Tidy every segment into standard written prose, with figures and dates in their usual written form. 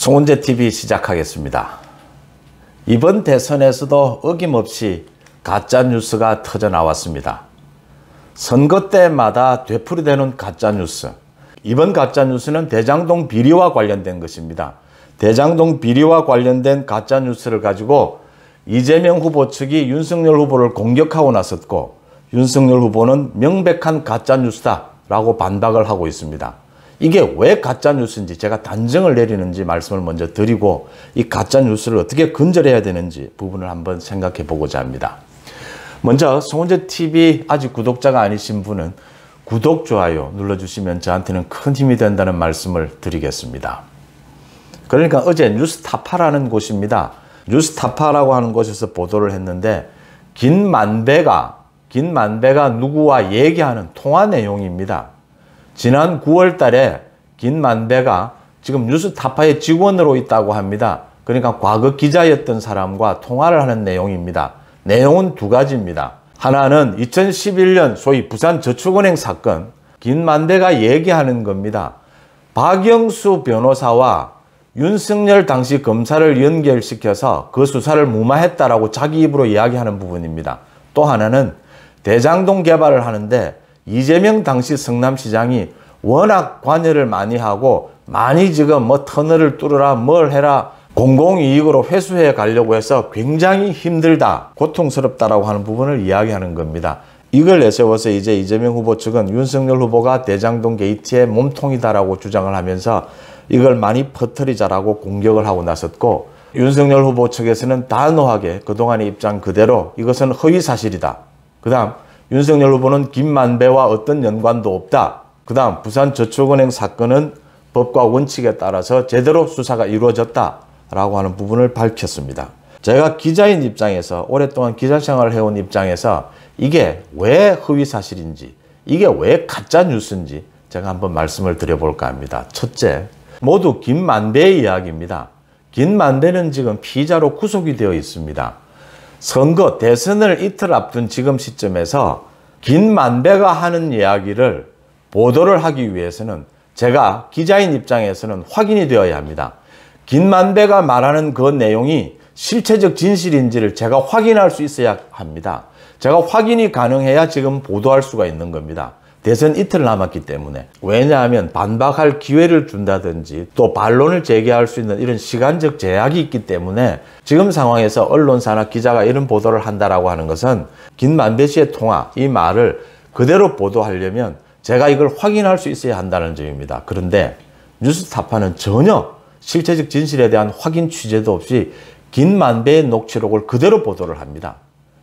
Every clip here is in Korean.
송은재 TV 시작하겠습니다. 이번 대선에서도 어김없이 가짜뉴스가 터져 나왔습니다. 선거 때마다 되풀이되는 가짜뉴스. 이번 가짜뉴스는 대장동 비리와 관련된 것입니다. 대장동 비리와 관련된 가짜뉴스를 가지고 이재명 후보 측이 윤석열 후보를 공격하고 나섰고, 윤석열 후보는 명백한 가짜뉴스다 라고 반박을 하고 있습니다. 이게 왜 가짜뉴스인지 제가 단정을 내리는지 말씀을 먼저 드리고, 이 가짜뉴스를 어떻게 근절해야 되는지 부분을 한번 생각해 보고자 합니다. 먼저 송은재 TV 아직 구독자가 아니신 분은 구독, 좋아요 눌러주시면 저한테는 큰 힘이 된다는 말씀을 드리겠습니다. 그러니까 어제 뉴스타파라는 곳입니다. 뉴스타파라고 하는 곳에서 보도를 했는데, 김만배가 누구와 얘기하는 통화 내용입니다. 지난 9월 달에 김만배가 지금 뉴스타파의 직원으로 있다고 합니다. 그러니까 과거 기자였던 사람과 통화를 하는 내용입니다. 내용은 두 가지입니다. 하나는 2011년 소위 부산저축은행 사건, 김만배가 얘기하는 겁니다. 박영수 변호사와 윤석열 당시 검사를 연결시켜서 그 수사를 무마했다라고 자기 입으로 이야기하는 부분입니다. 또 하나는 대장동 개발을 하는데 이재명 당시 성남시장이 워낙 관여를 많이 하고 많이 지금 터널을 뚫으라 뭘 해라 공공이익으로 회수해 가려고 해서 굉장히 힘들다, 고통스럽다라고 하는 부분을 이야기하는 겁니다. 이걸 내세워서 이제 이재명 후보 측은 윤석열 후보가 대장동 게이트의 몸통이다라고 주장을 하면서 이걸 많이 퍼뜨리자라고 공격을 하고 나섰고, 윤석열 후보 측에서는 단호하게 그동안의 입장 그대로 이것은 허위사실이다. 그 다음 윤석열 후보는 김만배와 어떤 연관도 없다. 그 다음 부산저축은행 사건은 법과 원칙에 따라서 제대로 수사가 이루어졌다라고 하는 부분을 밝혔습니다. 제가 기자인 입장에서 오랫동안 기자생활을 해온 입장에서 이게 왜 허위사실인지, 이게 왜 가짜뉴스인지 제가 한번 말씀을 드려볼까 합니다. 첫째, 모두 김만배의 이야기입니다. 김만배는 지금 피의자로 구속이 되어 있습니다. 선거 대선을 이틀 앞둔 지금 시점에서 김만배가 하는 이야기를 보도를 하기 위해서는 제가 기자인 입장에서는 확인이 되어야 합니다. 김만배가 말하는 그 내용이 실체적 진실인지를 제가 확인할 수 있어야 합니다. 제가 확인이 가능해야 지금 보도할 수가 있는 겁니다. 대선 이틀 남았기 때문에. 왜냐하면 반박할 기회를 준다든지 또 반론을 제기할 수 있는 이런 시간적 제약이 있기 때문에 지금 상황에서 언론사나 기자가 이런 보도를 한다라고 하는 것은 김만배 씨의 통화, 이 말을 그대로 보도하려면 제가 이걸 확인할 수 있어야 한다는 점입니다. 그런데 뉴스타파는 전혀 실체적 진실에 대한 확인 취재도 없이 김만배의 녹취록을 그대로 보도를 합니다.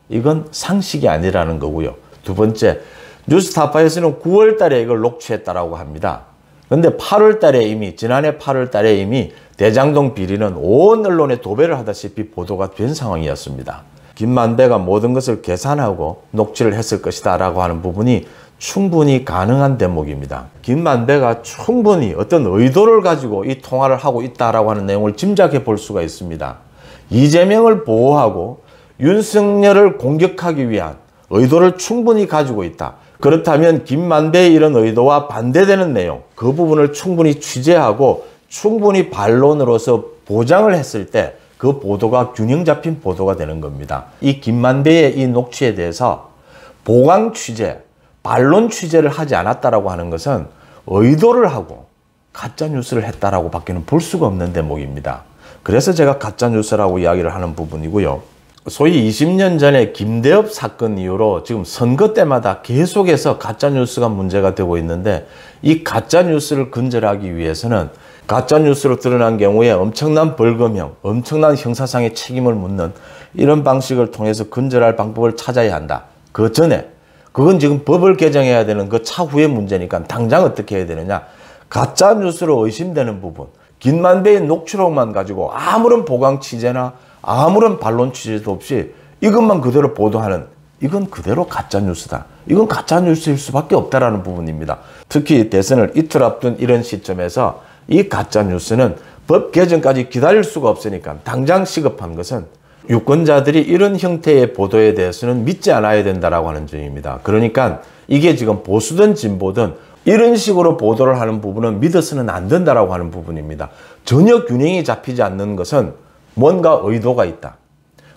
이건 상식이 아니라는 거고요. 두 번째, 뉴스타파에서는 9월 달에 이걸 녹취했다라고 합니다. 그런데 8월 달에 이미, 지난해 8월 달에 이미 대장동 비리는 온 언론에 도배를 하다시피 보도가 된 상황이었습니다. 김만배가 모든 것을 계산하고 녹취를 했을 것이다 라고 하는 부분이 충분히 가능한 대목입니다. 김만배가 충분히 어떤 의도를 가지고 이 통화를 하고 있다라고 하는 내용을 짐작해 볼 수가 있습니다. 이재명을 보호하고 윤석열을 공격하기 위한 의도를 충분히 가지고 있다. 그렇다면 김만배의 이런 의도와 반대되는 내용, 그 부분을 충분히 취재하고 충분히 반론으로서 보장을 했을 때 그 보도가 균형 잡힌 보도가 되는 겁니다. 이 김만배의 이 녹취에 대해서 보강 취재, 반론 취재를 하지 않았다라고 하는 것은 의도를 하고 가짜뉴스를 했다라고 밖에는 볼 수가 없는 대목입니다. 그래서 제가 가짜뉴스라고 이야기를 하는 부분이고요. 소위 20년 전에 김대엽 사건 이후로 지금 선거 때마다 계속해서 가짜뉴스가 문제가 되고 있는데, 이 가짜뉴스를 근절하기 위해서는 가짜뉴스로 드러난 경우에 엄청난 벌금형, 엄청난 형사상의 책임을 묻는 이런 방식을 통해서 근절할 방법을 찾아야 한다. 그 전에, 그건 지금 법을 개정해야 되는 그 차후의 문제니까 당장 어떻게 해야 되느냐. 가짜뉴스로 의심되는 부분, 김만배의 녹취록만 가지고 아무런 보강 취재나 아무런 반론 취재도 없이 이것만 그대로 보도하는, 이건 그대로 가짜뉴스다. 이건 가짜뉴스일 수밖에 없다라는 부분입니다. 특히 대선을 이틀 앞둔 이런 시점에서 이 가짜뉴스는 법 개정까지 기다릴 수가 없으니까 당장 시급한 것은 유권자들이 이런 형태의 보도에 대해서는 믿지 않아야 된다라고 하는 점입니다. 그러니까 이게 지금 보수든 진보든 이런 식으로 보도를 하는 부분은 믿어서는 안 된다라고 하는 부분입니다. 전혀 균형이 잡히지 않는 것은 뭔가 의도가 있다.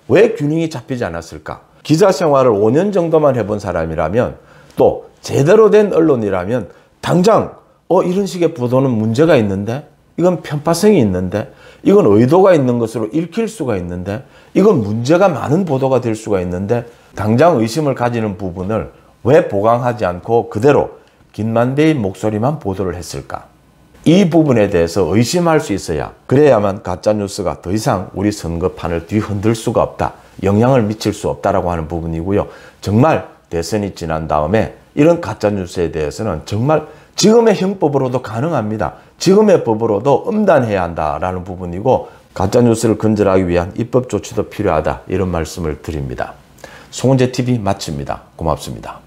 왜 균형이 잡히지 않았을까? 기자 생활을 5년 정도만 해본 사람이라면, 또 제대로 된 언론이라면 당장 이런 식의 보도는 문제가 있는데, 이건 편파성이 있는데, 이건 의도가 있는 것으로 읽힐 수가 있는데, 이건 문제가 많은 보도가 될 수가 있는데, 당장 의심을 가지는 부분을 왜 보강하지 않고 그대로 김만배의 목소리만 보도를 했을까? 이 부분에 대해서 의심할 수 있어야, 그래야만 가짜뉴스가 더 이상 우리 선거판을 뒤흔들 수가 없다, 영향을 미칠 수 없다라고 하는 부분이고요. 정말 대선이 지난 다음에 이런 가짜뉴스에 대해서는 정말 지금의 형법으로도 가능합니다. 지금의 법으로도 엄단해야 한다라는 부분이고, 가짜뉴스를 근절하기 위한 입법 조치도 필요하다, 이런 말씀을 드립니다. 송은재TV 마칩니다. 고맙습니다.